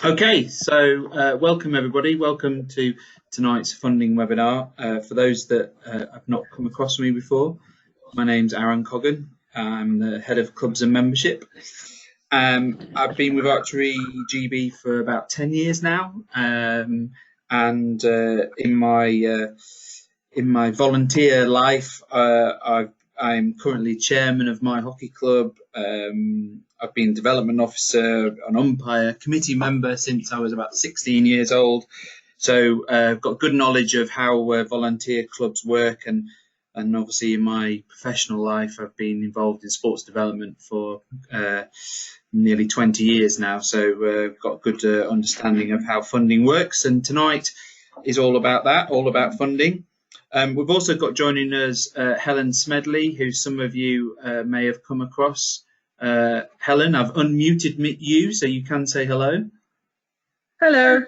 Okay, so welcome everybody. Welcome to tonight's funding webinar. For those that have not come across me before, my name's Aaron Coggan. I'm the head of clubs and membership. I've been with Archery GB for about 10 years now, and in my volunteer life, I'm currently chairman of my hockey club. I've been development officer, an umpire, committee member since I was about 16 years old. So I've got good knowledge of how volunteer clubs work, and obviously in my professional life, I've been involved in sports development for nearly 20 years now. So I've got a good understanding of how funding works. And tonight is all about that, all about funding. We've also got joining us Helen Smedley, who some of you may have come across. Helen, I've unmuted you, so you can say hello. Hello.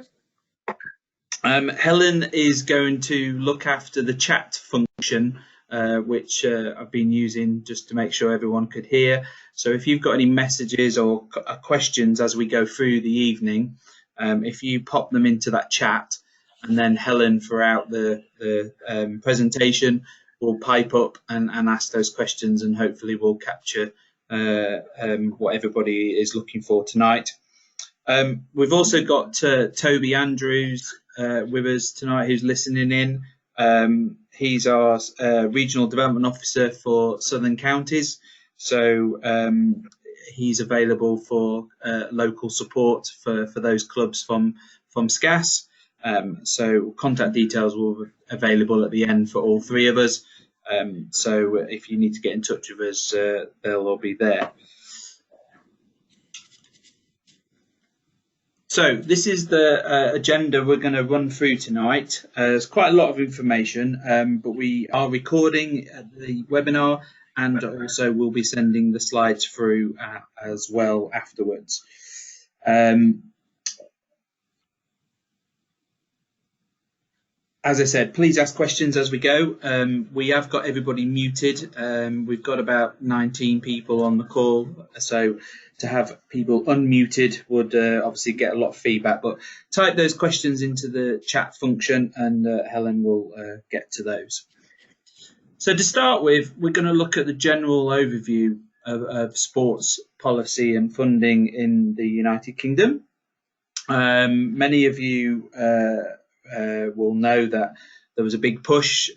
Helen is going to look after the chat function, which I've been using just to make sure everyone could hear. So if you've got any messages or questions as we go through the evening, if you pop them into that chat, and then Helen throughout the presentation will pipe up and ask those questions, and hopefully we'll capture what everybody is looking for tonight. We've also got Toby Andrews with us tonight, who's listening in. He's our Regional Development Officer for Southern Counties, so he's available for local support for those clubs from SCAS. So contact details will be available at the end for all three of us. So if you need to get in touch with us, they'll all be there. So this is the agenda we're going to run through tonight. There's quite a lot of information, but we are recording the webinar, and also we'll be sending the slides through as well afterwards. As I said, please ask questions as we go. We have got everybody muted. We've got about 19 people on the call, so to have people unmuted would obviously get a lot of feedback. But type those questions into the chat function, and Helen will get to those. So to start with, we're going to look at the general overview of sports policy and funding in the United Kingdom. Many of you will know that there was a big push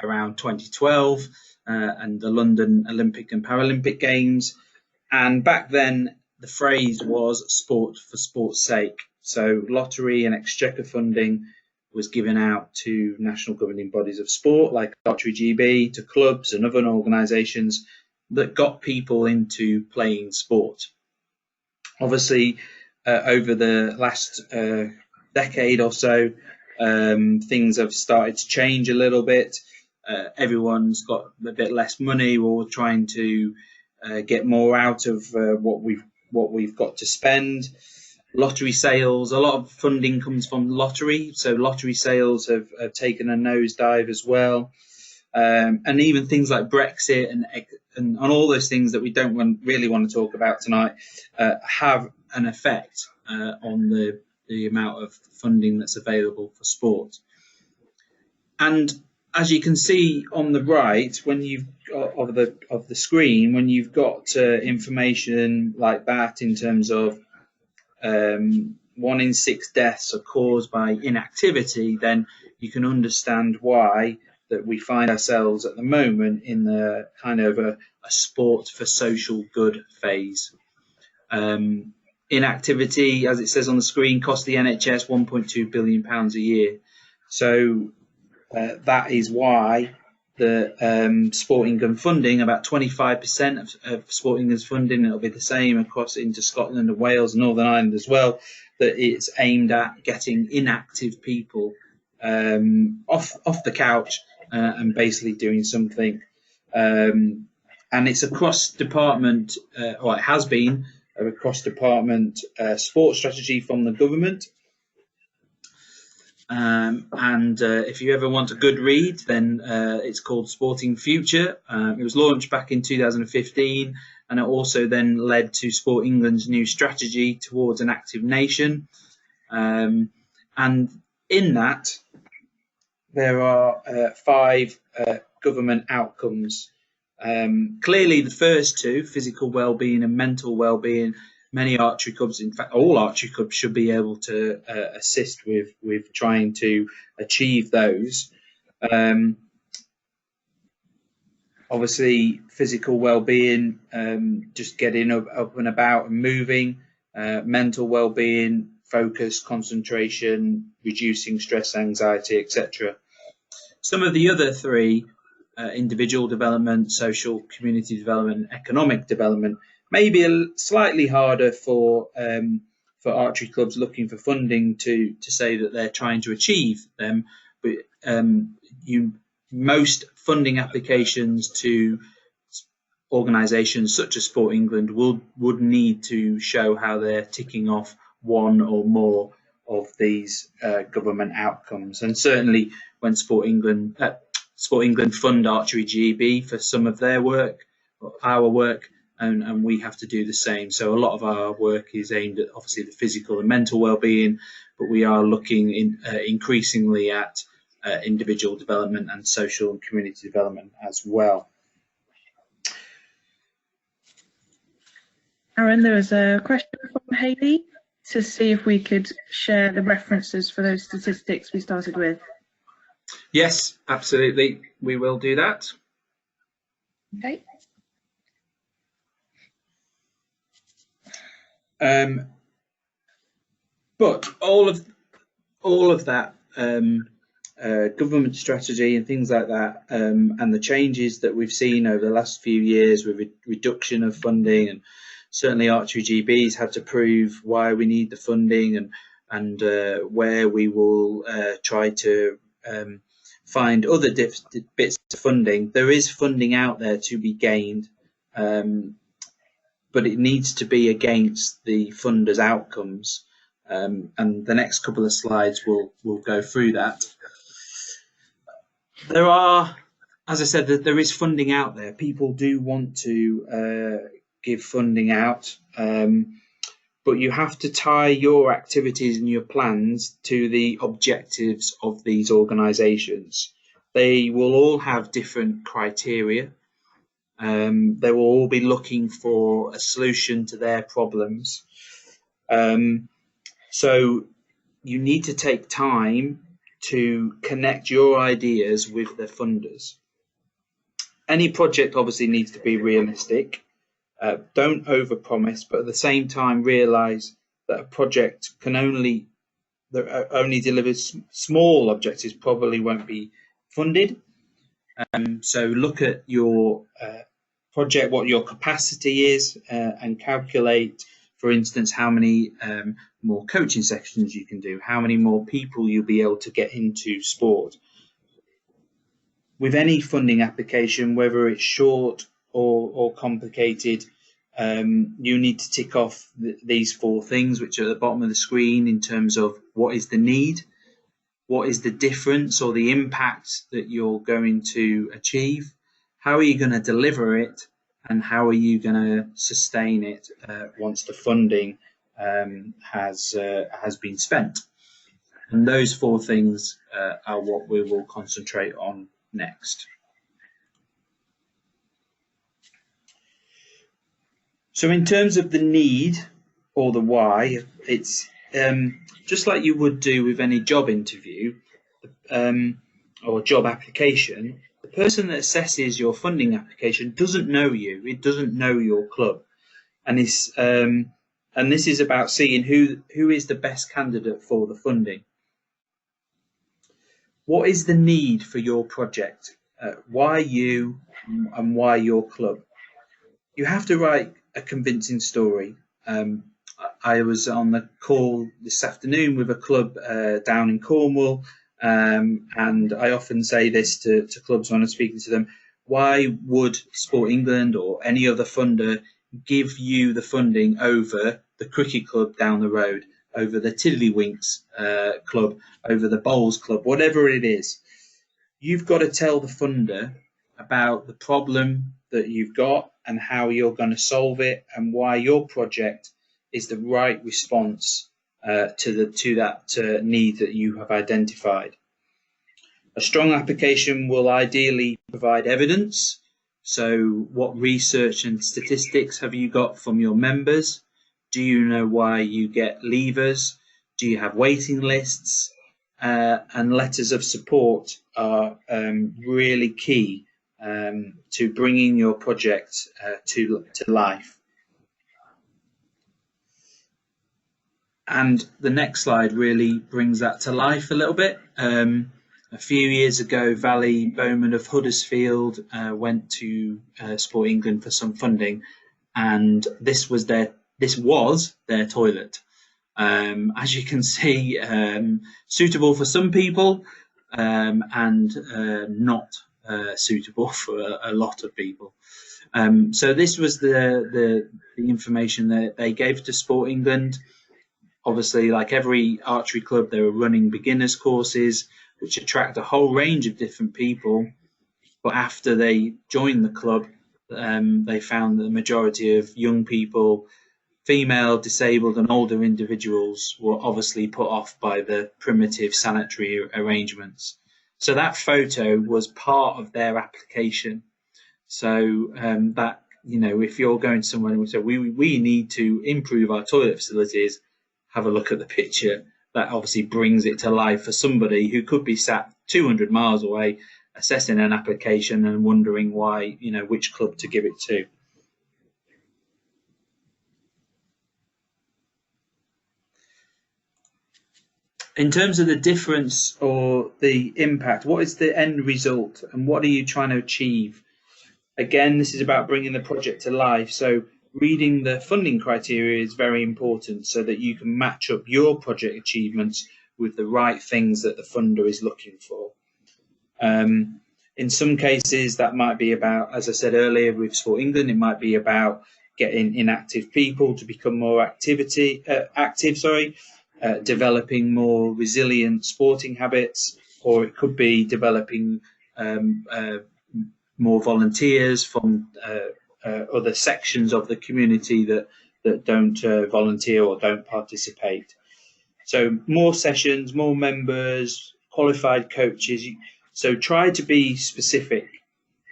around 2012 and the London Olympic and Paralympic Games, and back then the phrase was sport for sport's sake. So lottery and exchequer funding was given out to national governing bodies of sport like Archery GB, to clubs and other organisations that got people into playing sport. Obviously over the last decade or so, things have started to change a little bit. Everyone's got a bit less money. We're all trying to get more out of what we've got to spend. Lottery sales, a lot of funding comes from lottery, so lottery sales have taken a nosedive as well. And even things like Brexit and all those things that we don't really want to talk about tonight have an effect on the amount of funding that's available for sport. And as you can see on the right, when you've of the screen, when you've got information like that in terms of 1 in 6 deaths are caused by inactivity, then you can understand why that we find ourselves at the moment in the kind of a sport for social good phase. Inactivity, as it says on the screen, costs the NHS £1.2 billion a year. So that is why the sporting gun funding, about 25% of sporting gun funding, it'll be the same across into Scotland and Wales and Northern Ireland as well, that it's aimed at getting inactive people off the couch and basically doing something. And it's a cross-department, or it has been, a cross-department sports strategy from the government. And if you ever want a good read, then it's called Sporting Future. It was launched back in 2015, and it also then led to Sport England's new strategy towards an active nation. And in that, there are 5 government outcomes. Clearly, the first 2, physical well-being and mental well-being, many archery clubs, in fact, all archery clubs should be able to assist with trying to achieve those. Obviously, physical well-being, just getting up and about and moving. Mental well-being, focus, concentration, reducing stress, anxiety, etc. Some of the other 3, individual development, social community development, economic development, may be slightly harder for archery clubs looking for funding to say that they're trying to achieve them. But most funding applications to organisations such as Sport England would need to show how they're ticking off one or more of these government outcomes. And certainly when Sport England fund Archery GB for some of their work, our work, and we have to do the same. So a lot of our work is aimed at obviously the physical and mental well-being, but we are looking increasingly at individual development and social and community development as well. Aaron, there was a question from Hayley to see if we could share the references for those statistics we started with. Yes, absolutely. We will do that. Okay. But all of that government strategy and things like that, and the changes that we've seen over the last few years with reduction of funding, and certainly Archery GB's had to prove why we need the funding, and where we will try to find other bits of funding. There is funding out there to be gained, but it needs to be against the funders' outcomes. And the next couple of slides will go through that. There are, as I said, that there is funding out there. People do want to give funding out, but you have to tie your activities and your plans to the objectives of these organisations. They will all have different criteria. They will all be looking for a solution to their problems. So you need to take time to connect your ideas with the funders. Any project obviously needs to be realistic. Don't overpromise, but at the same time realise that a project can only deliver small objectives, probably won't be funded. So look at your project, what your capacity is, and calculate, for instance, how many more coaching sessions you can do, how many more people you'll be able to get into sport. With any funding application, whether it's short or complicated, you need to tick off these 4 things, which are at the bottom of the screen, in terms of what is the need, what is the difference or the impact that you're going to achieve, how are you going to deliver it, and how are you going to sustain it once the funding has been spent. And those 4 things are what we will concentrate on next. So in terms of the need or the why, it's just like you would do with any job interview or job application. The person that assesses your funding application doesn't know you. It doesn't know your club, and this is about seeing who is the best candidate for the funding. What is the need for your project? Why you and why your club? You have to write a convincing story. I was on the call this afternoon with a club down in Cornwall, and I often say this to clubs when I'm speaking to them: why would Sport England or any other funder give you the funding over the cricket club down the road, over the Tiddlywinks club, over the Bowls club, whatever it is? You've got to tell the funder about the problem that you've got and how you're going to solve it, and why your project is the right response to that need that you have identified. A strong application will ideally provide evidence. So what research and statistics have you got from your members? Do you know why you get leavers? Do you have waiting lists? And letters of support are really key to bringing your project to life. And the next slide really brings that to life a little bit. A few years ago, Valley Bowman of Huddersfield went to Sport England for some funding, and this was their toilet. As you can see, suitable for some people and not suitable for a lot of people. So this was the information that they gave to Sport England. Obviously, like every archery club, they were running beginners courses, which attract a whole range of different people. But after they joined the club, they found that the majority of young people, female, disabled and older individuals, were obviously put off by the primitive sanitary arrangements. So that photo was part of their application. So that, you know, if you're going somewhere and we say we need to improve our toilet facilities, have a look at the picture. That obviously brings it to life for somebody who could be sat 200 miles away assessing an application and wondering why, you know, which club to give it to. In terms of the difference or the impact, what is the end result and what are you trying to achieve? Again, this is about bringing the project to life. So reading the funding criteria is very important so that you can match up your project achievements with the right things that the funder is looking for. In some cases, that might be about, as I said earlier with Sport England, it might be about getting inactive people to become more active, developing more resilient sporting habits, or it could be developing more volunteers from other sections of the community that don't volunteer or don't participate. So more sessions, more members, qualified coaches. So try to be specific.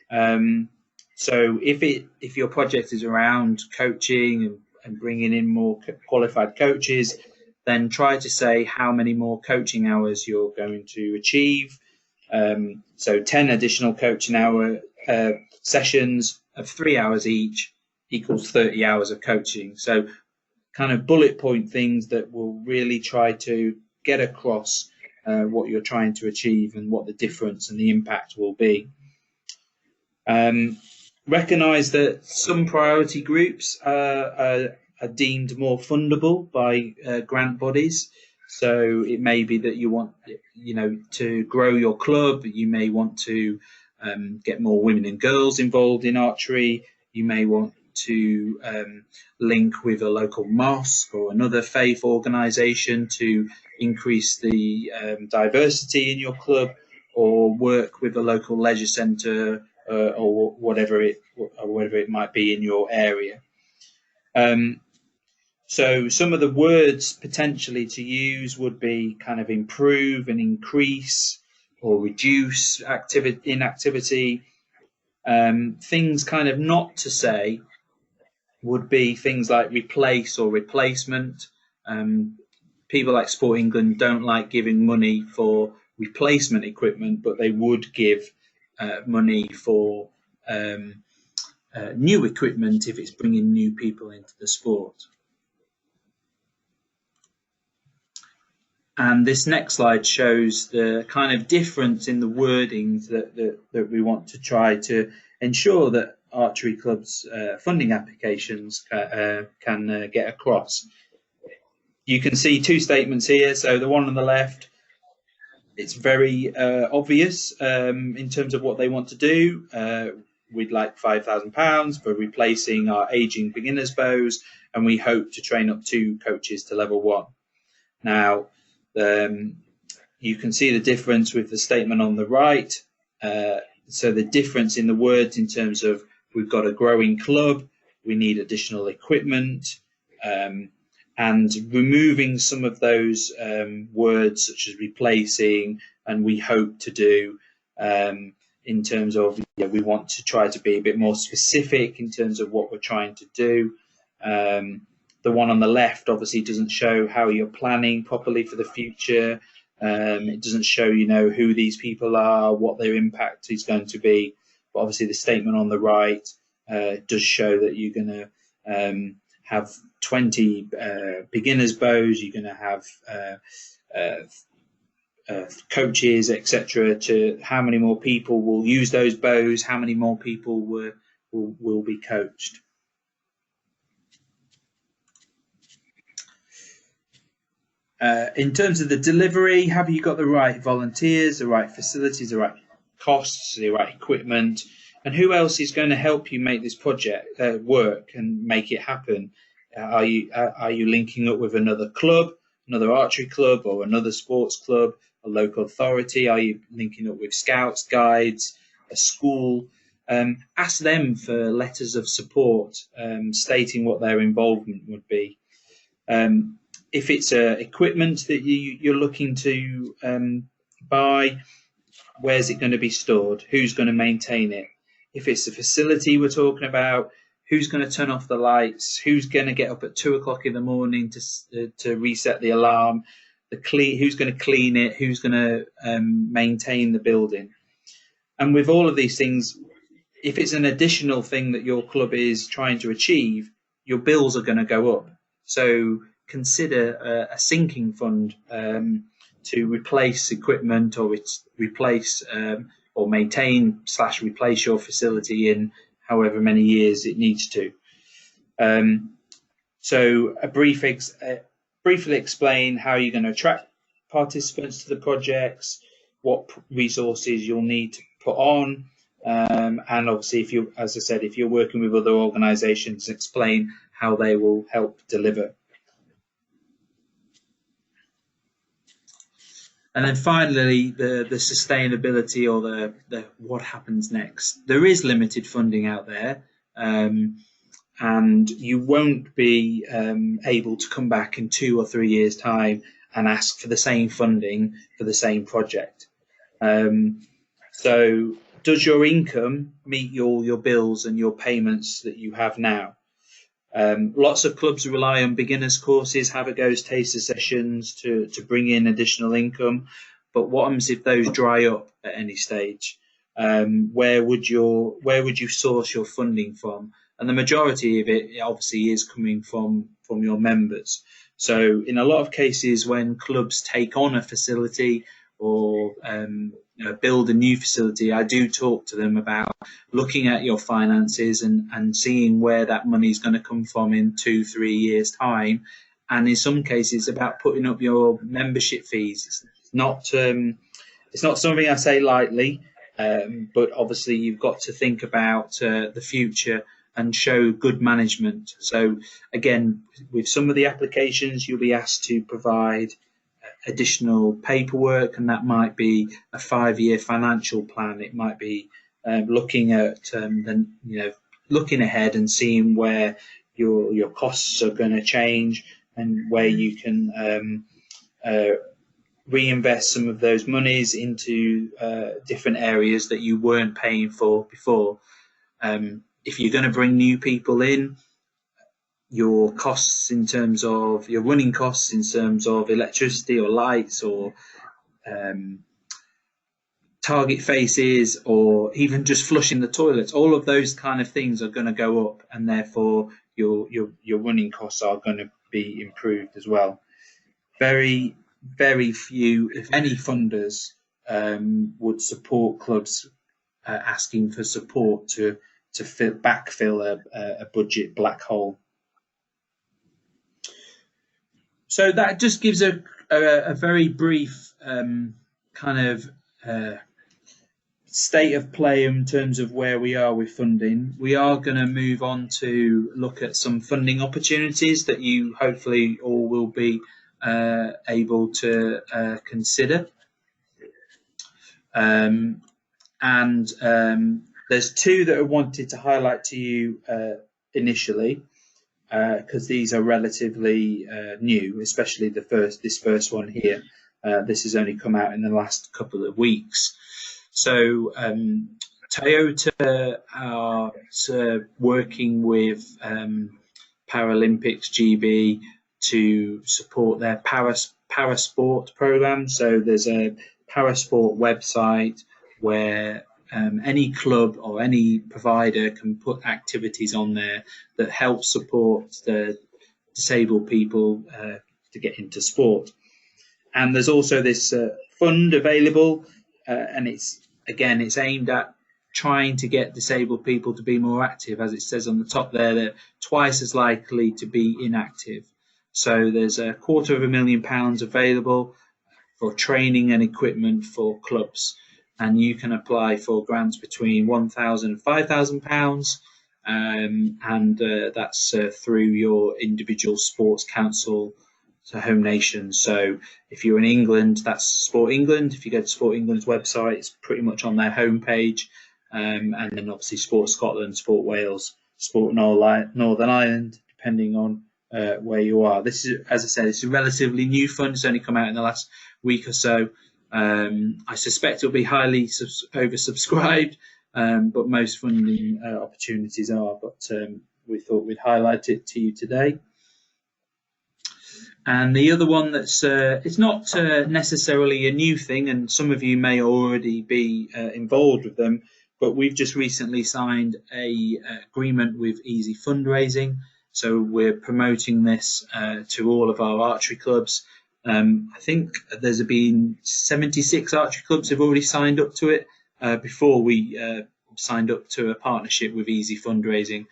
So if your project is around coaching and bringing in more qualified coaches, then try to say how many more coaching hours you're going to achieve. So 10 additional coaching hour sessions of 3 hours each equals 30 hours of coaching. So kind of bullet point things that will really try to get across what you're trying to achieve and what the difference and the impact will be. Recognise that some priority groups are deemed more fundable by grant bodies. So it may be that you want, you know, to grow your club. You may want to get more women and girls involved in archery. You may want to link with a local mosque or another faith organisation to increase the diversity in your club, or work with a local leisure centre or whatever it might be in your area. So some of the words potentially to use would be kind of improve and increase or reduce inactivity. Things kind of not to say would be things like replace or replacement. People like Sport England don't like giving money for replacement equipment, but they would give money for new equipment if it's bringing new people into the sport. And this next slide shows the kind of difference in the wordings that we want to try to ensure that archery clubs' funding applications can get across. You can see two statements here. So the one on the left, it's very obvious in terms of what they want to do. We'd like £5,000 for replacing our aging beginners bows, and we hope to train up 2 coaches to level 1. Now, you can see the difference with the statement on the right. So the difference in the words in terms of we've got a growing club, we need additional equipment, and removing some of those words such as replacing and we hope to do, in terms of we want to try to be a bit more specific in terms of what we're trying to do. The one on the left obviously doesn't show how you're planning properly for the future. It doesn't show, who these people are, what their impact is going to be. But obviously the statement on the right does show that you're going to have 20 beginners bows, you're going to have coaches, etc. To how many more people will use those bows, how many more people will be coached. In terms of the delivery, have you got the right volunteers, the right facilities, the right costs, the right equipment, and who else is going to help you make this project work and make it happen? Are you linking up with another club, another archery club, or another sports club, a local authority? Are you linking up with scouts, guides, a school? Ask them for letters of support, stating what their involvement would be. If it's equipment that you're looking to buy, where's it going to be stored? Who's going to maintain it? If it's a facility we're talking about, who's going to turn off the lights? Who's going to get up at 2 o'clock in the morning to reset the alarm? Who's going to clean it? Who's going to maintain the building? And with all of these things, if it's an additional thing that your club is trying to achieve, your bills are going to go up. So consider a sinking fund to replace equipment, or replace or maintain / replace your facility in however many years it needs to. So briefly explain how you're going to attract participants to the projects, what resources you'll need to put on, and obviously if you're working with other organisations, explain how they will help deliver. And then finally, the sustainability, or the what happens next. There is limited funding out there, and you won't be able to come back in 2 or 3 years' time and ask for the same funding for the same project. So does your income meet your bills and your payments that you have now? Lots of clubs rely on beginners courses, have a goes taster sessions to bring in additional income. But what happens if those dry up at any stage? Where would you source your funding from? And the majority of it obviously is coming from your members. So in a lot of cases, when clubs take on a facility or build a new facility, I do talk to them about looking at your finances and seeing where that money is going to come from in 2-3 years' time. And in some cases, about putting up your membership fees. It's not something I say lightly, but obviously you've got to think about the future and show good management. So again, with some of the applications, you'll be asked to provide additional paperwork, and that might be a 5-year financial plan. It might be looking at looking ahead and seeing where your costs are going to change and where you can reinvest some of those monies into different areas that you weren't paying for before. If you're going to bring new people in, your costs in terms of your running costs in terms of electricity or lights or target faces or even just flushing the toilets, all of those kind of things are going to go up, and therefore your running costs are going to be improved as well. Very, very few, if any, funders would support clubs asking for support to backfill a budget black hole. So that just gives a very brief kind of state of play in terms of where we are with funding. We are going to move on to look at some funding opportunities that you hopefully all will be able to consider. And There's two that I wanted to highlight to you initially, because these are relatively new, especially this first one here. This has only come out in the last couple of weeks. So Toyota are working with Paralympics GB to support their Parasport program. So there's a Parasport website where any club or any provider can put activities on there that help support the disabled people to get into sport. And there's also this fund available, and it's aimed at trying to get disabled people to be more active. As it says on the top there, they're twice as likely to be inactive. So there's £250,000 available for training and equipment for clubs, and you can apply for grants between £1,000 and £5,000, and that's through your individual sports council to home nation. So if you're in England, that's Sport England. If you go to Sport England's website, it's pretty much on their homepage, and then obviously Sport Scotland, Sport Wales, Sport Northern Ireland, depending on where you are. This is, as I said, it's a relatively new fund. It's only come out in the last week or so. I suspect it'll be highly oversubscribed, but most funding opportunities are. But we thought we'd highlight it to you today. And the other one that's it's not necessarily a new thing, and some of you may already be involved with them, but we've just recently signed a agreement with Easy Fundraising. So we're promoting this to all of our archery clubs. I think there's been 76 archery clubs have already signed up to it before we signed up to a partnership with Easy Fundraising.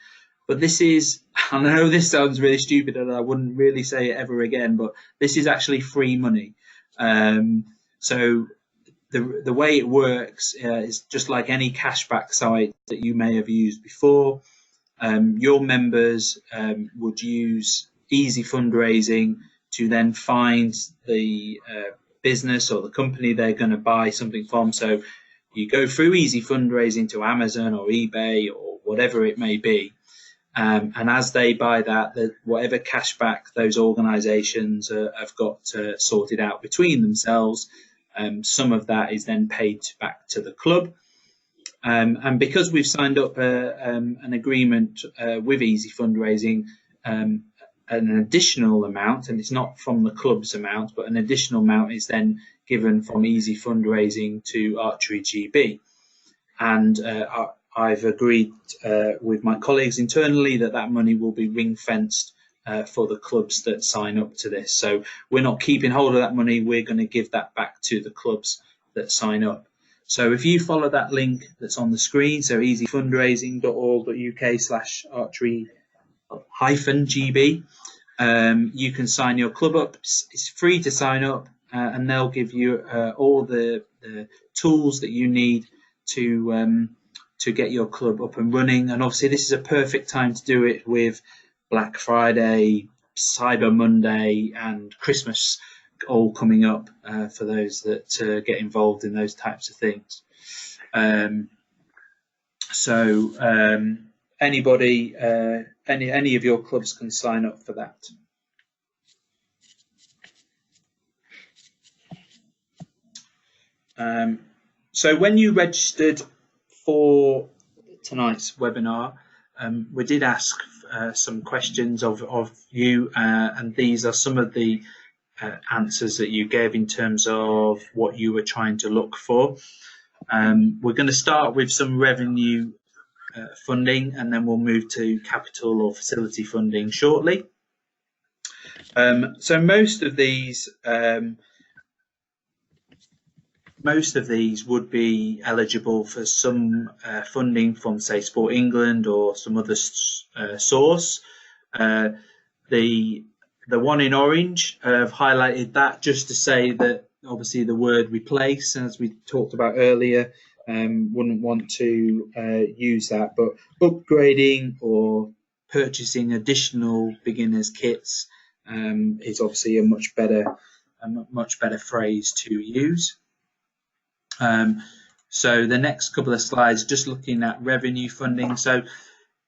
But this is, I know this sounds really stupid and I wouldn't really say it ever again, but this is actually free money. So the way it works is just like any cashback site that you may have used before. Your members would use Easy Fundraising to then find the business or the company they're going to buy something from. So you go through Easy Fundraising to Amazon or eBay or whatever it may be. And as they buy that, whatever cashback those organisations have got sorted out between themselves, some of that is then paid back to the club. And because we've signed up an agreement with Easy Fundraising, an additional amount, and it's not from the club's amount, but an additional amount is then given from Easy Fundraising to Archery GB. And I've agreed with my colleagues internally that money will be ring-fenced for the clubs that sign up to this. So we're not keeping hold of that money. We're going to give that back to the clubs that sign up. So if you follow that link that's on the screen, so easyfundraising.org.uk/archery-GB, you can sign your club up. It's free to sign up, and they'll give you all the tools that you need to get your club up and running. And obviously this is a perfect time to do it with Black Friday, Cyber Monday and Christmas all coming up for those that get involved in those types of things. Anybody, any of your clubs can sign up for that. So when you registered for tonight's webinar, we did ask some questions of you, and these are some of the answers that you gave in terms of what you were trying to look for. We're going to start with some revenue funding, and then we'll move to capital or facility funding shortly. So most of these would be eligible for some funding from, say, Sport England or some other source. The one in orange, I've highlighted that just to say that obviously the word replace, as we talked about earlier, wouldn't want to use that, but upgrading or purchasing additional beginners kits is obviously a much better phrase to use. So the next couple of slides, just looking at revenue funding. So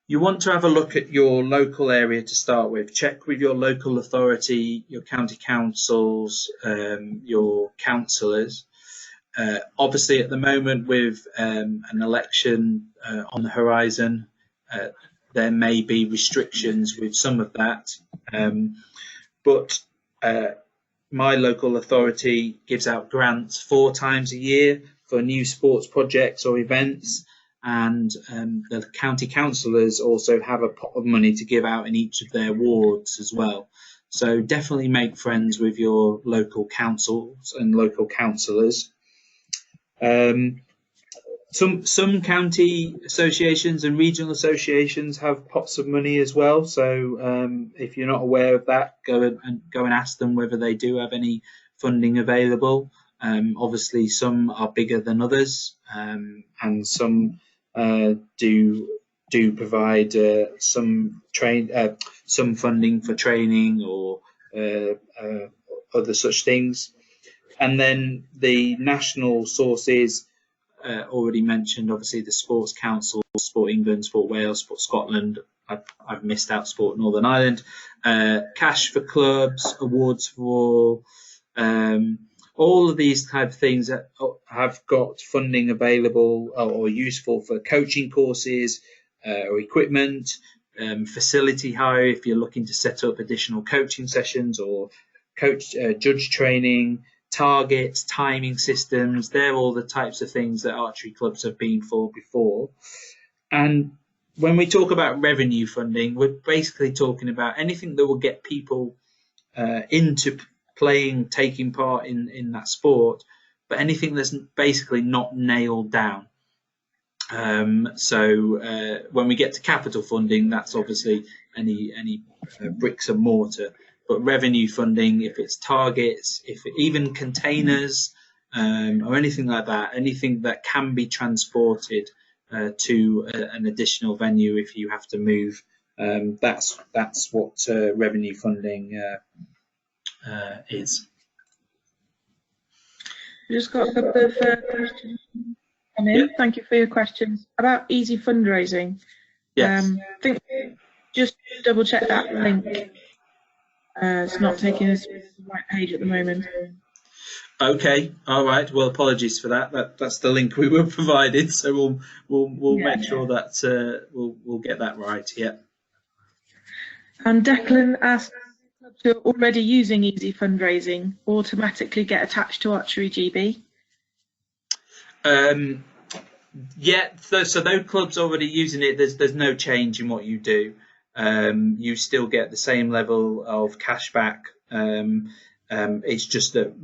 you want to have a look at your local area to start with. Check with your local authority, your county councils, your councillors. Obviously, at the moment, with an election on the horizon, there may be restrictions with some of that. But my local authority gives out grants 4 times a year for new sports projects or events. And the county councillors also have a pot of money to give out in each of their wards as well. So definitely make friends with your local councils and local councillors. Some county associations and regional associations have pots of money as well. So if you're not aware of that, go and ask them whether they do have any funding available. Obviously, some are bigger than others, and some do provide some funding for training or other such things. And then the national sources already mentioned, obviously the Sports Council, Sport England, Sport Wales, Sport Scotland. I've missed out Sport Northern Ireland. Cash for clubs, awards for all of these type of things that have got funding available or useful for coaching courses or equipment, facility hire if you're looking to set up additional coaching sessions or judge training, targets, timing systems. They're all the types of things that archery clubs have been for before. And when we talk about revenue funding, we're basically talking about anything that will get people into taking part in that sport, but anything that's basically not nailed down. So when we get to capital funding, that's obviously any bricks and mortar. But revenue funding, if it's targets, even containers or anything like that, anything that can be transported to an additional venue if you have to move, that's what revenue funding is. We've just got a couple of questions. Yeah. Thank you for your questions about easy fundraising. Yes. I think just double check that link. It's not taking us to the right page at the moment. Okay, all right. Well, apologies for that. That's the link we were provided, so we'll make sure that we'll get that right. Yeah. And Declan asked, clubs who are already using easy fundraising automatically get attached to Archery GB? Yeah. So those clubs already using it, there's no change in what you do. You still get the same level of cashback. It's just that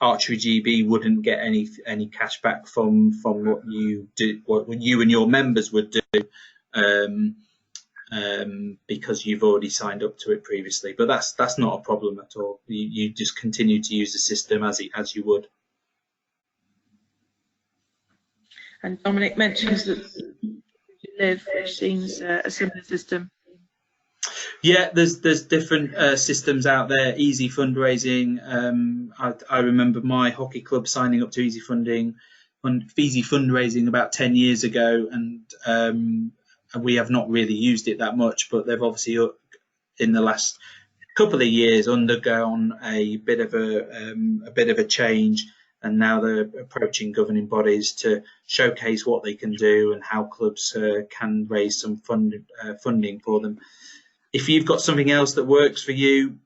Archery GB wouldn't get any cashback from what you do, what you and your members would do, because you've already signed up to it previously. But that's not a problem at all. You just continue to use the system as you would. And Dominic mentions that you live, which seems a similar system. Yeah, there's different systems out there. Easy fundraising. I remember my hockey club signing up to easy fundraising about 10 years ago, and we have not really used it that much. But they've obviously, in the last couple of years, undergone a bit of a change, and now they're approaching governing bodies to showcase what they can do and how clubs can raise some funding for them. If you've got something else that works for you,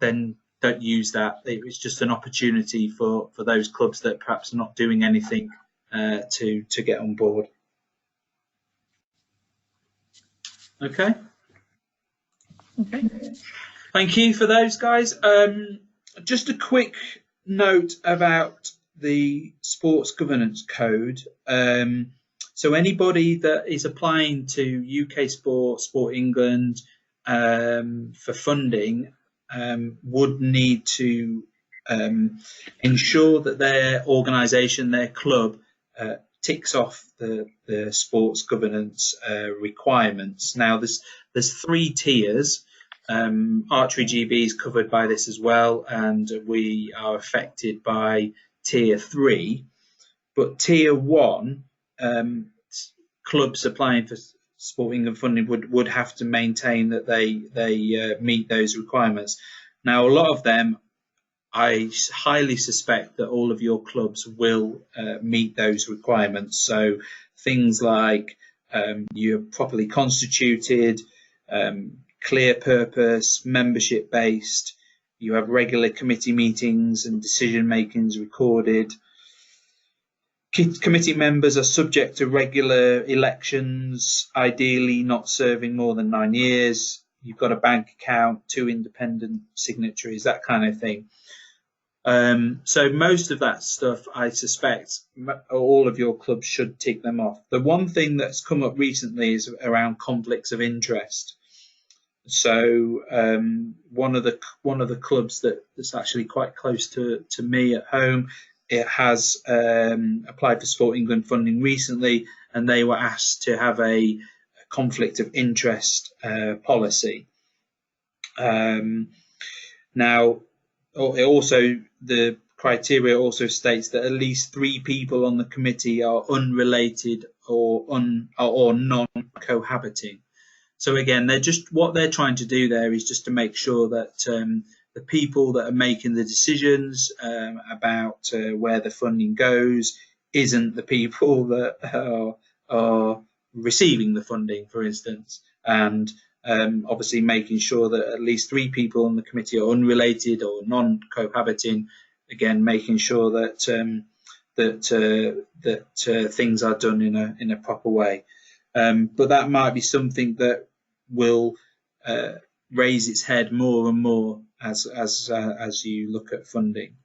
then don't use that. It's just an opportunity for those clubs that perhaps are not doing anything to get on board. Okay. Okay. Thank you for those, guys. Just a quick note about the Sports Governance Code. So anybody that is applying to UK Sport England for funding would need to ensure that their organisation, their club, ticks off the sports governance requirements. Now, there's 3 tiers. Archery GB is covered by this as well, and we are affected by tier 3. But tier one clubs applying for Sport England funding would have to maintain that they meet those requirements. Now, a lot of them, I highly suspect that all of your clubs will meet those requirements. So things like you're properly constituted, clear purpose, membership based, you have regular committee meetings and decision makings recorded. Committee members are subject to regular elections, ideally not serving more than 9 years. You've got a bank account, 2 independent signatories, that kind of thing. So most of that stuff, I suspect, all of your clubs should tick them off. The one thing that's come up recently is around conflicts of interest. So one of the clubs that's actually quite close to me at home, it has applied for Sport England funding recently, and they were asked to have a conflict of interest policy. Now, the criteria also states that at least 3 people on the committee are unrelated or non-cohabiting. So again, what they're trying to do there is just to make sure that the people that are making the decisions about where the funding goes isn't the people that are receiving the funding, for instance, and obviously making sure that at least 3 people on the committee are unrelated or non-cohabiting. Again, making sure that things are done in a proper way. But that might be something that will raise its head more and more as you look at funding.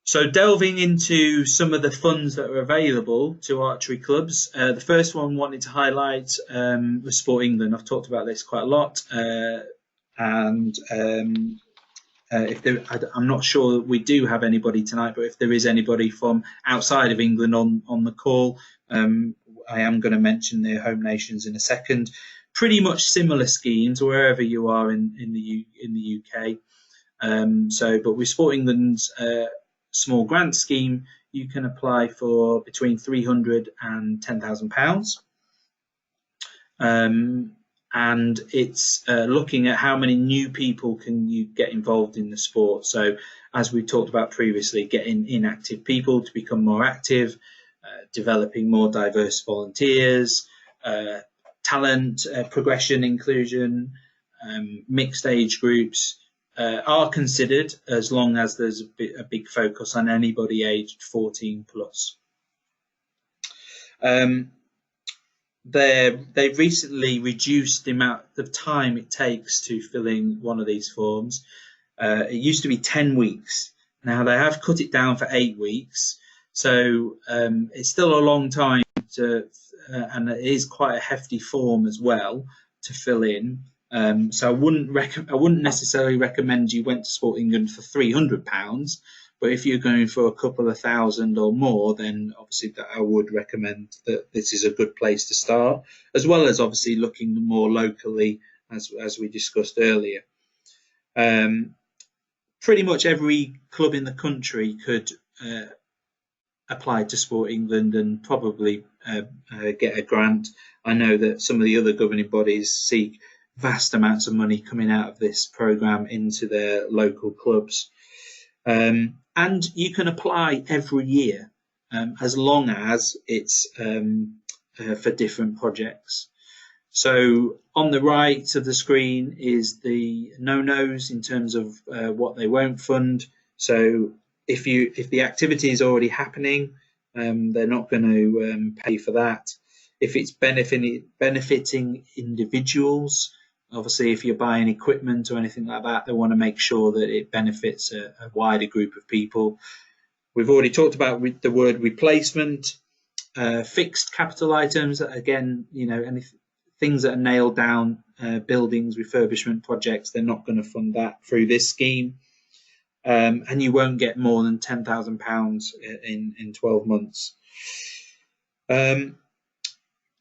So delving into some of the funds that are available to archery clubs, the first one I wanted to highlight was Sport England. I've talked about this quite a lot, I'm not sure that we do have anybody tonight, but if there is anybody from outside of England on the call, I am going to mention their home nations in a second. Pretty much similar schemes wherever you are in the UK. But with Sport England's small grant scheme, you can apply for between £300 and £10,000. And it's looking at how many new people can you get involved in the sport. So as we talked about previously, getting inactive people to become more active, developing more diverse volunteers, talent progression, inclusion, mixed age groups are considered, as long as there's a big focus on anybody aged 14 plus. They've recently reduced the amount of time it takes to fill in one of these forms. It used to be 10 weeks. Now they have cut it down for 8 weeks. So it's still a long time and it is quite a hefty form as well to fill in. So I wouldn't necessarily recommend you went to Sport England for £300. But if you're going for a couple of thousand or more, then obviously that I would recommend that this is a good place to start, as well as obviously looking more locally, as we discussed earlier. Pretty much every club in the country could apply to Sport England and probably get a grant. I know that some of the other governing bodies seek vast amounts of money coming out of this programme into their local clubs. And you can apply every year, as long as it's for different projects. So on the right of the screen is the no-nos in terms of what they won't fund. So if the activity is already happening, they're not going to pay for that. If it's benefiting individuals, obviously, if you're buying equipment or anything like that, they want to make sure that it benefits a wider group of people. We've already talked about the word replacement, fixed capital items. Again, things that are nailed down, buildings, refurbishment projects, they're not going to fund that through this scheme. And you won't get more than £10,000 in 12 months.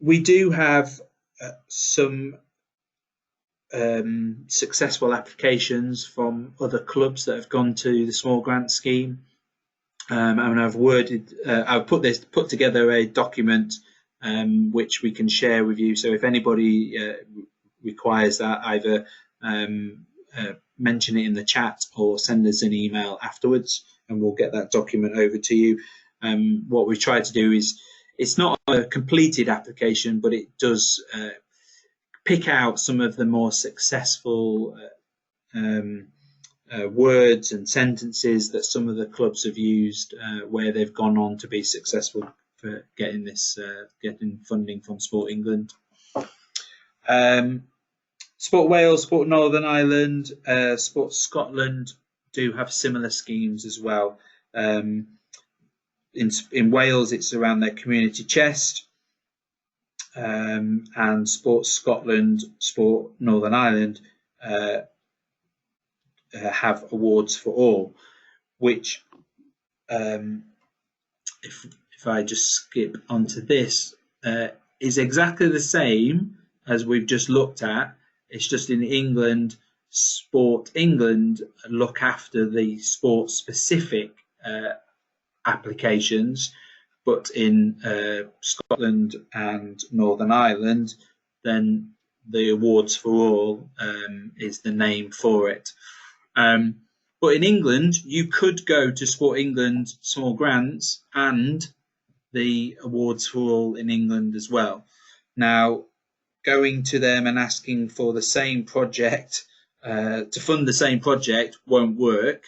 We do have some successful applications from other clubs that have gone to the small grant scheme. and I've put together a document which we can share with you. So if anybody requires that, either mention it in the chat or send us an email afterwards, and we'll get that document over to you. What we try to do is, it's not a completed application, but it does pick out some of the more successful words and sentences that some of the clubs have used where they've gone on to be successful for getting funding from Sport England. Sport Wales, Sport Northern Ireland, Sport Scotland do have similar schemes as well. In Wales, it's around their community chest, and Sport Scotland, Sport Northern Ireland have awards for all, which if I just skip onto this, is exactly the same as we've just looked at. It's just in England, Sport England look after the sport specific applications, but in Scotland and Northern Ireland, then the awards for all is the name for it. But in England, you could go to Sport England small grants and the awards for all in England as well. Now, going to them and asking for the same project, to fund the same project, won't work.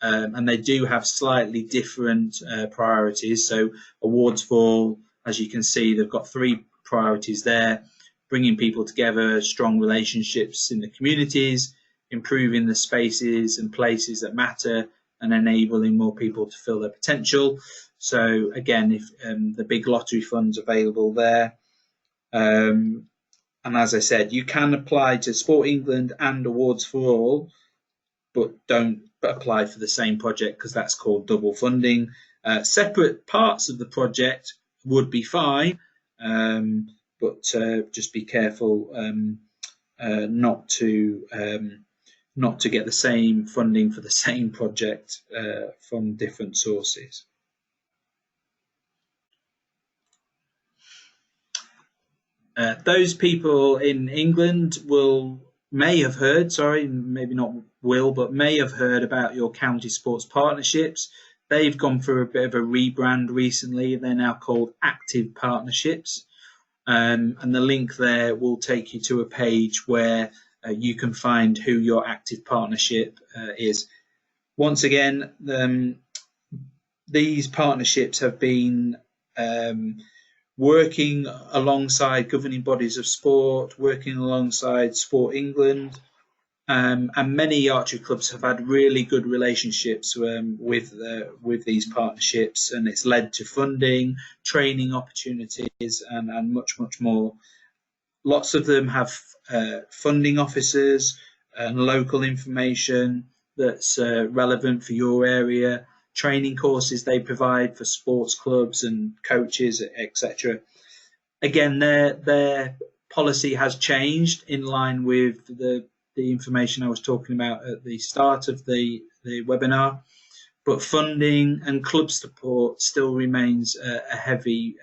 And they do have slightly different priorities. So awards for all, as you can see, they've got 3 priorities there: bringing people together, strong relationships in the communities, improving the spaces and places that matter, and enabling more people to fill their potential. So again, if the big lottery funds available there. And as I said, you can apply to Sport England and Awards for All, but don't apply for the same project, because that's called double funding. Separate parts of the project would be fine, but just be careful not to get the same funding for the same project from different sources. Those people in England may have heard about your county sports partnerships. They've gone through a bit of a rebrand recently. They're now called active partnerships. And the link there will take you to a page where you can find who your active partnership is. Once again, these partnerships have been working alongside governing bodies of sport, working alongside Sport England, and many archery clubs have had really good relationships with these partnerships, and it's led to funding, training opportunities, and much more. Lots of them have funding officers and local information that's relevant for your area, training courses they provide for sports clubs and coaches, etc. Again, their policy has changed in line with the information I was talking about at the start of the webinar, but funding and club support still remains a heavy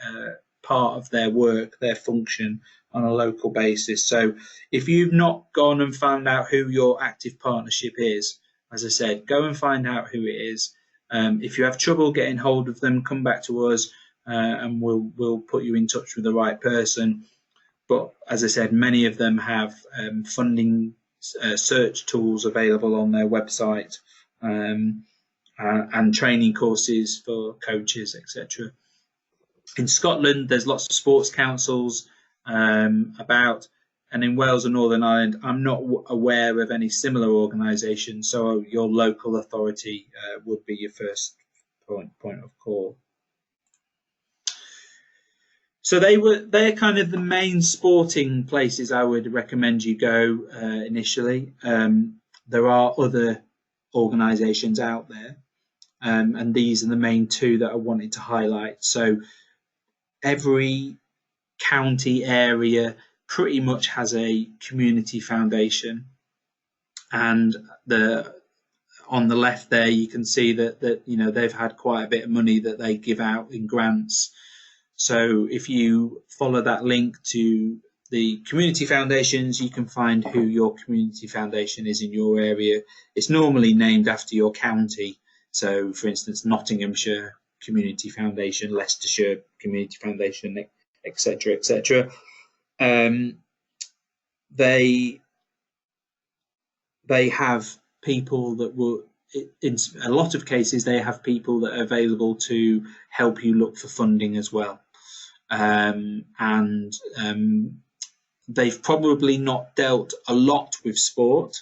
part of their work, their function on a local basis. So if you've not gone and found out who your active partnership is, as I said, go and find out who it is. If you have trouble getting hold of them, come back to us and we'll put you in touch with the right person. But as I said, many of them have funding search tools available on their website, and training courses for coaches, etc. In Scotland, there's lots of sports councils about, and in Wales and Northern Ireland, I'm not aware of any similar organisation. So your local authority would be your first point of call. So they're kind of the main sporting places I would recommend you go initially. There are other organisations out there, and these are the main 2 that I wanted to highlight. So every county area pretty much has a community foundation, and on the left there, you can see that you know, they've had quite a bit of money that they give out in grants. So if you follow that link to the community foundations, you can find who your community foundation is in your area. It's normally named after your county. So, for instance, Nottinghamshire Community Foundation, Leicestershire Community Foundation, etc., etc. They have people that will, in a lot of cases, they have people that are available to help you look for funding as well. They've probably not dealt a lot with sport,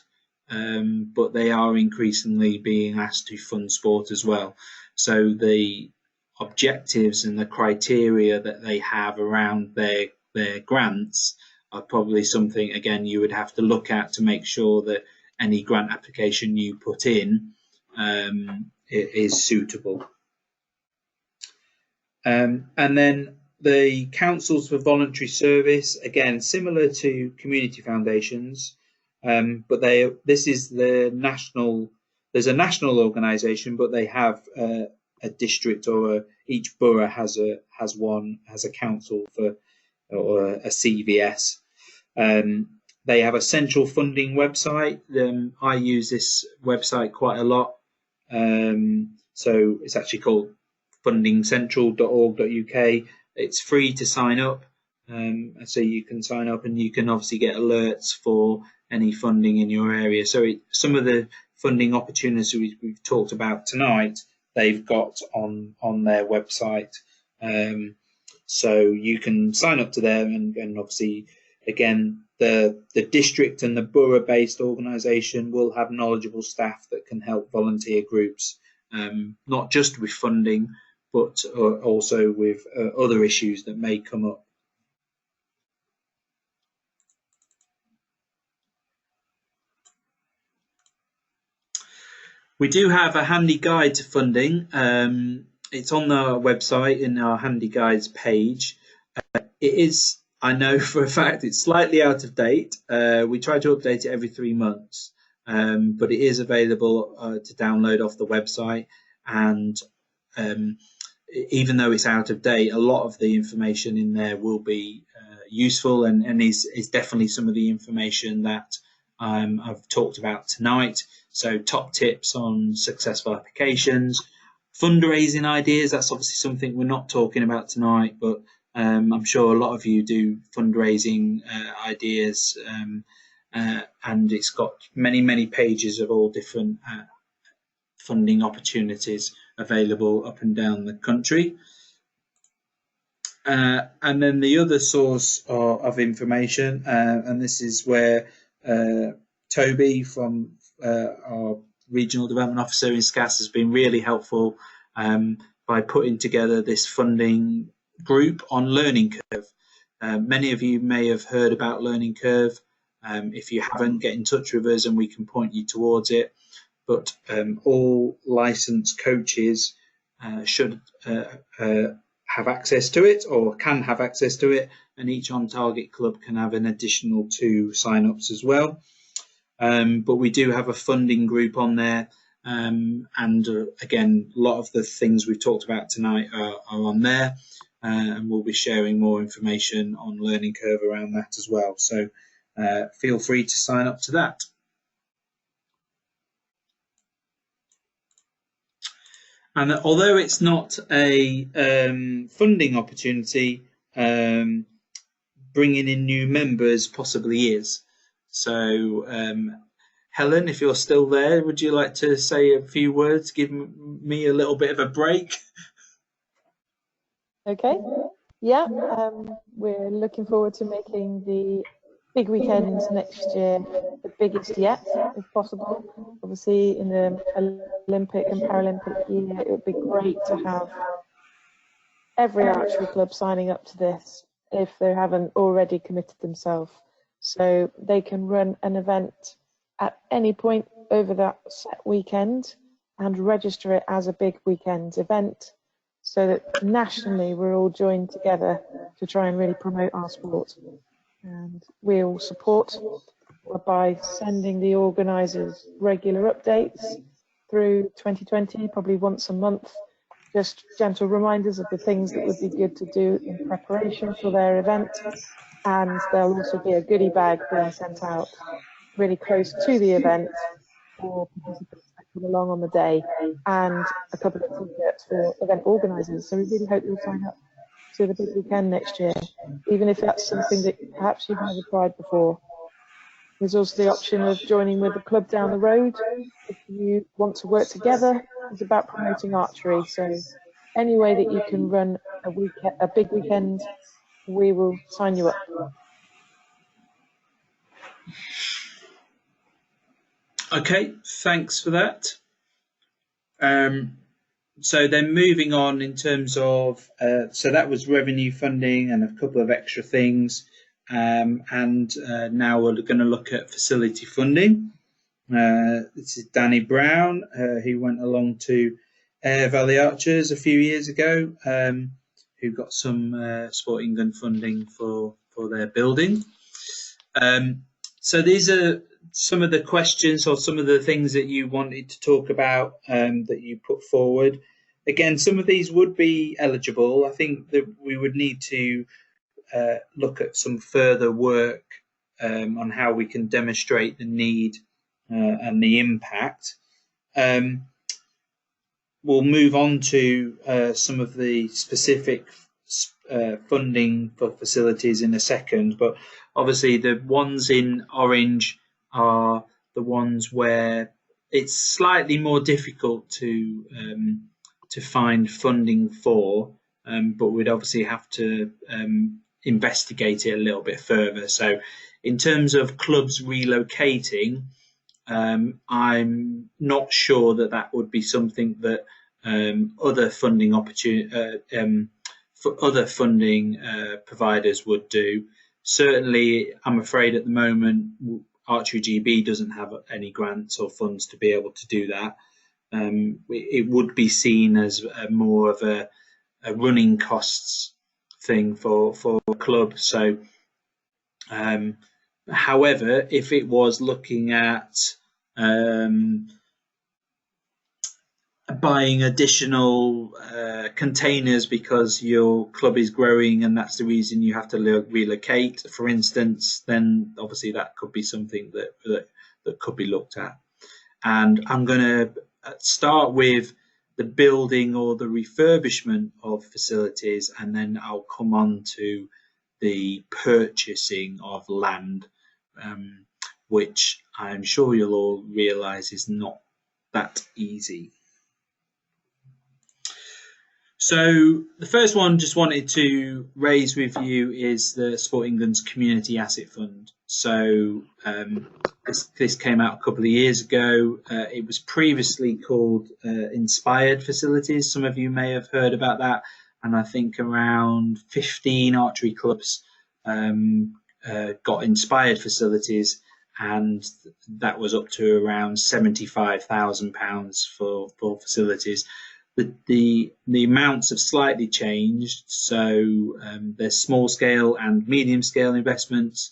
but they are increasingly being asked to fund sport as well. So the objectives and the criteria that they have around their grants are probably something, again, you would have to look at to make sure that any grant application you put in is suitable. And then the councils for voluntary service, again, similar to community foundations, but this is the national. There's a national organisation, but they have a district, or each borough has a council for, or a CVS. They have a central funding website. I use this website quite a lot. So it's actually called fundingcentral.org.uk. It's free to sign up, so you can sign up and you can obviously get alerts for any funding in your area. So some of the funding opportunities we've talked about tonight, they've got on their website. So you can sign up to them, and obviously, again, the district and the borough-based organisation will have knowledgeable staff that can help volunteer groups, not just with funding, but also with other issues that may come up. We do have a handy guide to funding. It's on our website in our handy guides page. It is, I know for a fact, it's slightly out of date. We try to update it every 3 months, but it is available to download off the website. And even though it's out of date, a lot of the information in there will be useful, and is definitely some of the information that I've talked about tonight. So top tips on successful applications, fundraising ideas. That's obviously something we're not talking about tonight, but I'm sure a lot of you do fundraising ideas, and it's got many pages of all different funding opportunities available up and down the country. And then the other source of information, and this is where Toby from our Regional Development Officer in SCAS has been really helpful by putting together this funding group on Learning Curve. Many of you may have heard about Learning Curve. If you haven't, get in touch with us and we can point you towards it. But all licensed coaches should have access to it, or can have access to it, and each On Target club can have an additional 2 sign-ups as well. But we do have a funding group on there, and again, a lot of the things we've talked about tonight are on there, and we'll be sharing more information on Learning Curve around that as well. So feel free to sign up to that. And although it's not a funding opportunity, bringing in new members possibly is. So, Helen, if you're still there, would you like to say a few words, give me a little bit of a break? Okay. Yeah, we're looking forward to making the big weekends next year the biggest yet, if possible. Obviously, in the Olympic and Paralympic year, it would be great to have every archery club signing up to this if they haven't already committed themselves. So they can run an event at any point over that set weekend and register it as a big weekend event, so that nationally we're all joined together to try and really promote our sport. And we'll support by sending the organisers regular updates through 2020, probably once a month, just gentle reminders of the things that would be good to do in preparation for their event. And there'll also be a goodie bag being sent out really close to the event for participants that come along on the day, and a couple of t-shirts for event organisers. So we really hope you'll sign up to the big weekend next year, even if that's something that perhaps you've never tried before. There's also the option of joining with the club down the road if you want to work together. It's about promoting archery, so any way that you can run a big weekend, we will sign you up. Okay, thanks for that. So then moving on in terms of, so that was revenue funding and a couple of extra things. And now we're going to look at facility funding. This is Danny Brown, who went along to Air Valley Archers a few years ago, who got some sporting gun funding for their building. So these are some of the questions or some of the things that you wanted to talk about that you put forward. Again, some of these would be eligible. I think that we would need to look at some further work on how we can demonstrate the need and the impact. We'll move on to some of the specific funding for facilities in a second, but obviously the ones in orange are the ones where it's slightly more difficult to find funding for, but we'd obviously have to investigate it a little bit further. So in terms of clubs relocating, I'm not sure that would be something that other funding for other funding providers would do. Certainly, I'm afraid at the moment, Archery GB doesn't have any grants or funds to be able to do that. It would be seen as more of a running costs thing for a club. So, however, if it was looking at buying additional containers because your club is growing and that's the reason you have to relocate, for instance, then obviously that could be something that could be looked at. And I'm going to start with the building or the refurbishment of facilities, and then I'll come on to the purchasing of land, which I'm sure you'll all realise is not that easy. So the first one just wanted to raise with you is the Sport England's Community Asset Fund. So this came out a couple of years ago. It was previously called Inspired Facilities. Some of you may have heard about that. And I think around 15 archery clubs got Inspired Facilities, and that was up to around £75,000 for facilities. The amounts have slightly changed, so there's small scale and medium scale investments.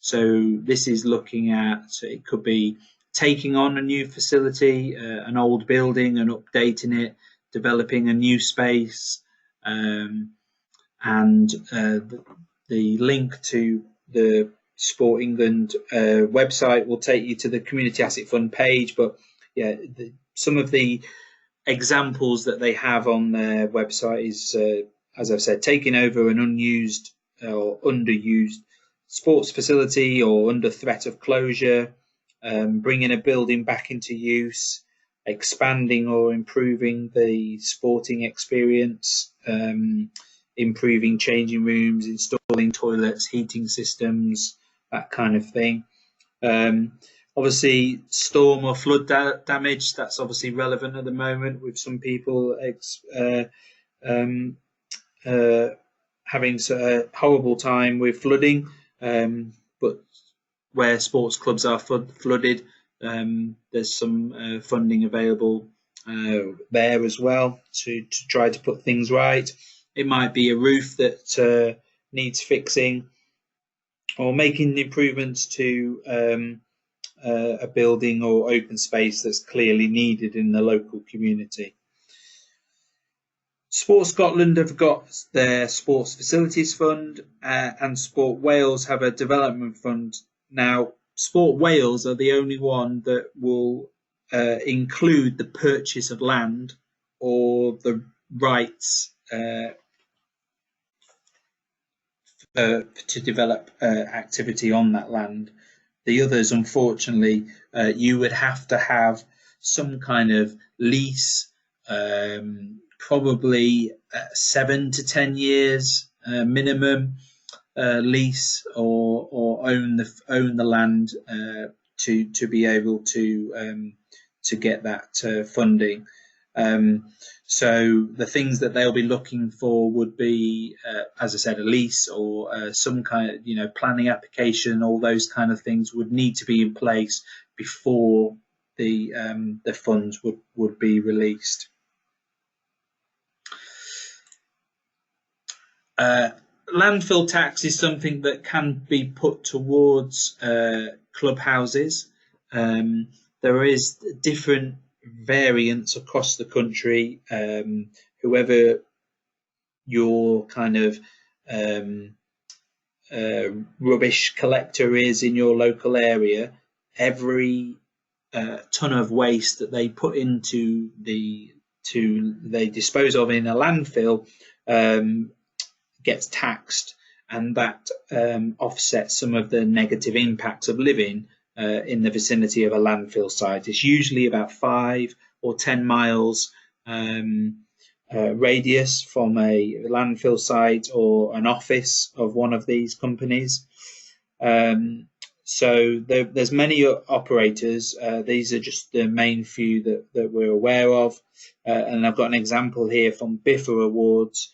So this is looking at, it could be taking on a new facility, an old building, and updating it, developing a new space, and the link to the Sport England website will take you to the Community Asset Fund page. But yeah, some of the examples that they have on their website is, as I've said, taking over an unused or underused sports facility or under threat of closure, bringing a building back into use, expanding or improving the sporting experience, improving changing rooms, installing toilets, heating systems, that kind of thing. Obviously, storm or flood damage, that's obviously relevant at the moment, with some people having a horrible time with flooding. But where sports clubs are flooded, there's some funding available there as well to try to put things right. It might be a roof that needs fixing, or making improvements to a building or open space that's clearly needed in the local community. Sport Scotland have got their Sports Facilities Fund, and Sport Wales have a development fund. Now, Sport Wales are the only one that will include the purchase of land or the rights to develop activity on that land. The others, unfortunately, you would have to have some kind of lease, probably 7 to 10 years minimum lease, or own the land to be able to get that funding. So the things that they'll be looking for would be, as I said, a lease or some kind of, planning application. All those kind of things would need to be in place before the funds would be released. Landfill tax is something that can be put towards clubhouses. There is different variants across the country. Whoever your kind of rubbish collector is in your local area, every ton of waste that they put into they dispose of in a landfill gets taxed, and that offsets some of the negative impacts of living in the vicinity of a landfill site. It's usually about 5 or 10 miles radius from a landfill site or an office of one of these companies. So there's many operators. These are just the main few that we're aware of. And I've got an example here from Biffa Awards.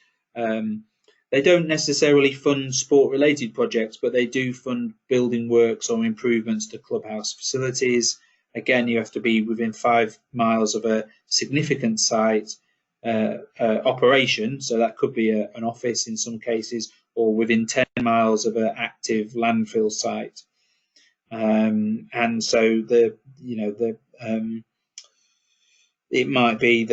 They don't necessarily fund sport-related projects, but they do fund building works or improvements to clubhouse facilities. Again, you have to be within 5 miles of a significant site operation, so that could be an office in some cases, or within 10 miles of an active landfill site. And so it might be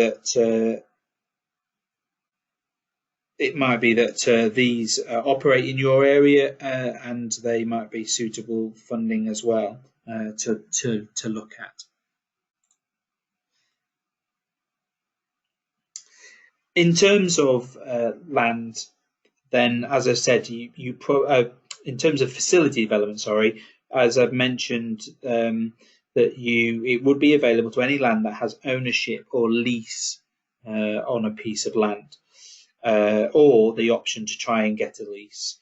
that these operate in your area, and they might be suitable funding as well to look at. In terms of land, then, as I said, in terms of facility development, as I've mentioned, that it would be available to any land that has ownership or lease on a piece of land. Or the option to try and get a lease.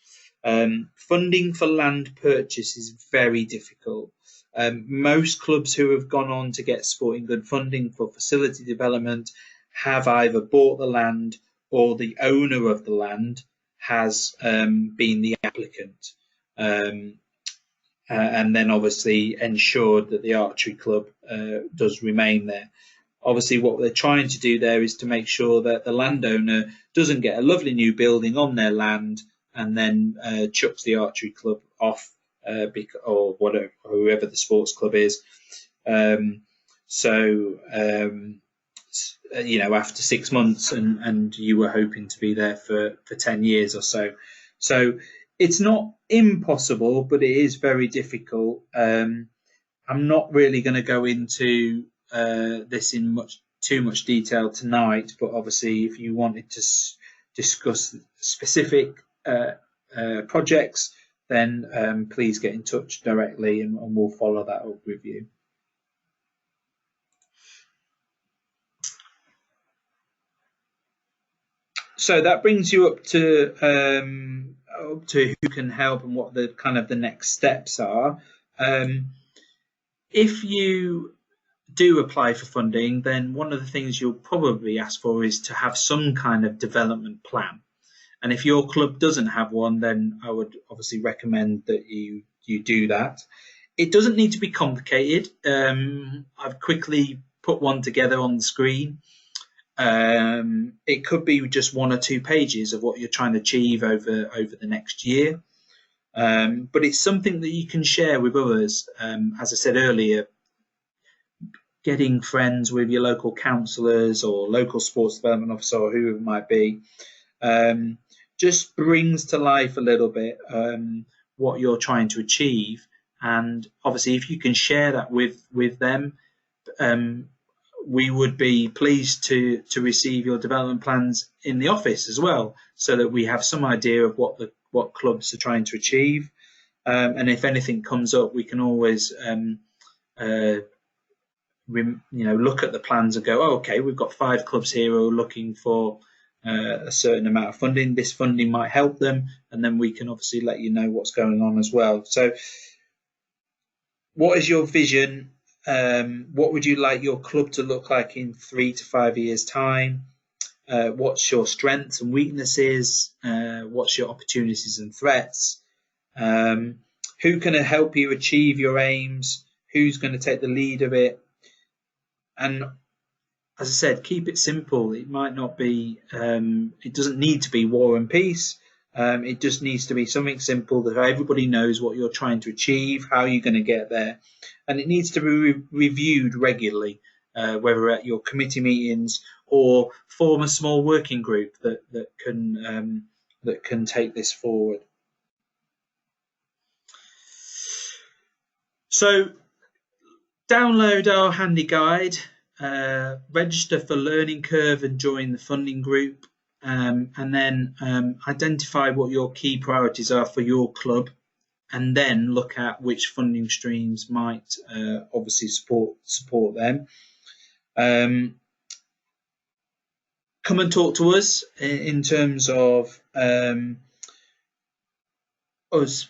Funding for land purchase is very difficult. Most clubs who have gone on to get sporting good funding for facility development have either bought the land or the owner of the land has been the applicant, and then obviously ensured that the archery club does remain there. Obviously, what they're trying to do there is to make sure that the landowner doesn't get a lovely new building on their land and then chucks the archery club off, or whatever, whoever the sports club is. After 6 months, and you were hoping to be there for 10 years or so. So it's not impossible, but it is very difficult. I'm not really going to go into this in too much detail tonight, but obviously if you wanted to discuss specific projects, then please get in touch directly, and we'll follow that up with you. So that brings you up to who can help and what the next steps are. If you do apply for funding, then one of the things you'll probably ask for is to have some kind of development plan. And if your club doesn't have one, then I would obviously recommend that you do that. It doesn't need to be complicated. I've quickly put one together on the screen. It could be just 1 or 2 pages of what you're trying to achieve over the next year. But it's something that you can share with others. As I said earlier, getting friends with your local councillors or local sports development officer or whoever it might be, just brings to life a little bit what you're trying to achieve. And obviously, if you can share that with them, we would be pleased to receive your development plans in the office as well, so that we have some idea of what clubs are trying to achieve. And if anything comes up, we can always look at the plans and go, oh, okay, we've got 5 clubs here who are looking for a certain amount of funding. This funding might help them, and then we can obviously let you know what's going on as well. So what is your vision? What would you like your club to look like in 3 to 5 years' time? What's your strengths and weaknesses? What's your opportunities and threats? Who can help you achieve your aims? Who's going to take the lead of it? And as I said, keep it simple. It might not be, it doesn't need to be war and peace. It just needs to be something simple that everybody knows what you're trying to achieve, how you're going to get there. And it needs to be reviewed regularly, whether at your committee meetings or form a small working group that can take this forward. So download our handy guide, register for Learning Curve and join the funding group, and then identify what your key priorities are for your club, and then look at which funding streams might obviously support them. Come and talk to us in terms of us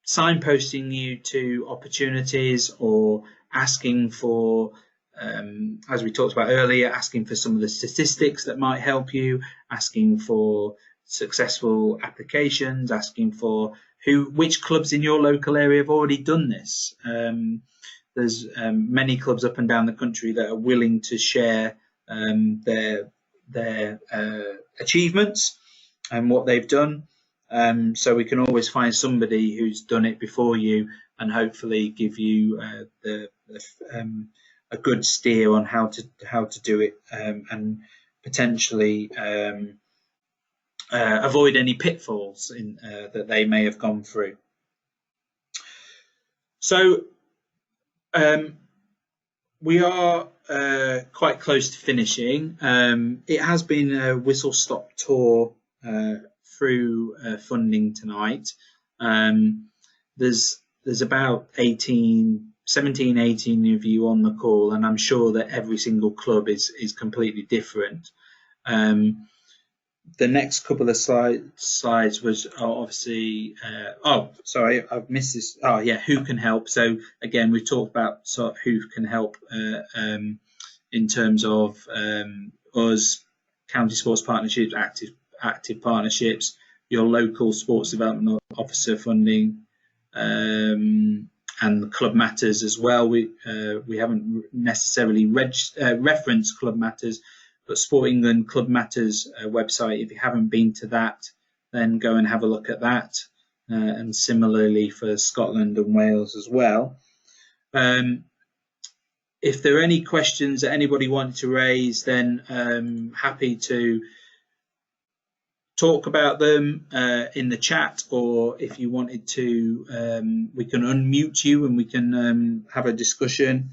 signposting you to opportunities, or asking for, as we talked about earlier, asking for some of the statistics that might help you, asking for successful applications, asking for which clubs in your local area have already done this. There's many clubs up and down the country that are willing to share their achievements and what they've done. So we can always find somebody who's done it before you, and hopefully give you a good steer on how to do it, and potentially avoid any pitfalls that they may have gone through. So we are quite close to finishing. It has been a whistle-stop tour through funding tonight. There's about 17, 18 of you on the call, and I'm sure that every single club is completely different. The next couple of slides was obviously, oh, sorry, I've missed this. Oh, yeah, who can help? So again, we've talked about who can help in terms of us, county sports partnerships, active partnerships, your local sports development officer funding, and the Club Matters as well. We haven't necessarily referenced Club Matters, but Sport England Club Matters website, if you haven't been to that, then go and have a look at that. And similarly for Scotland and Wales as well. If there are any questions that anybody wanted to raise, then happy to talk about them in the chat, or if you wanted to, we can unmute you and we can have a discussion.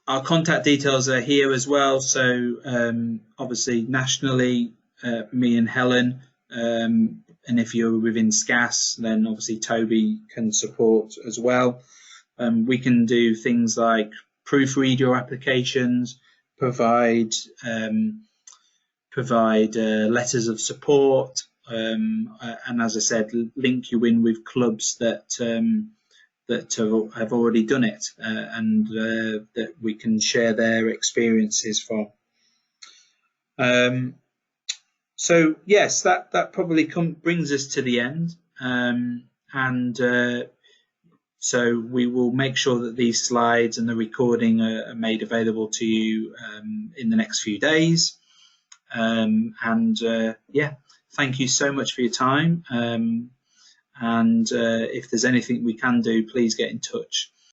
Our contact details are here as well, so obviously nationally, me and Helen, and if you're within SCAS, then obviously Toby can support as well. We can do things like proofread your applications, provide letters of support, and as I said, link you in with clubs that have already done it, and that we can share their experiences from. So yes, that probably brings us to the end, and so we will make sure that these slides and the recording are made available to you in the next few days. Yeah, thank you so much for your time. And if there's anything we can do, please get in touch.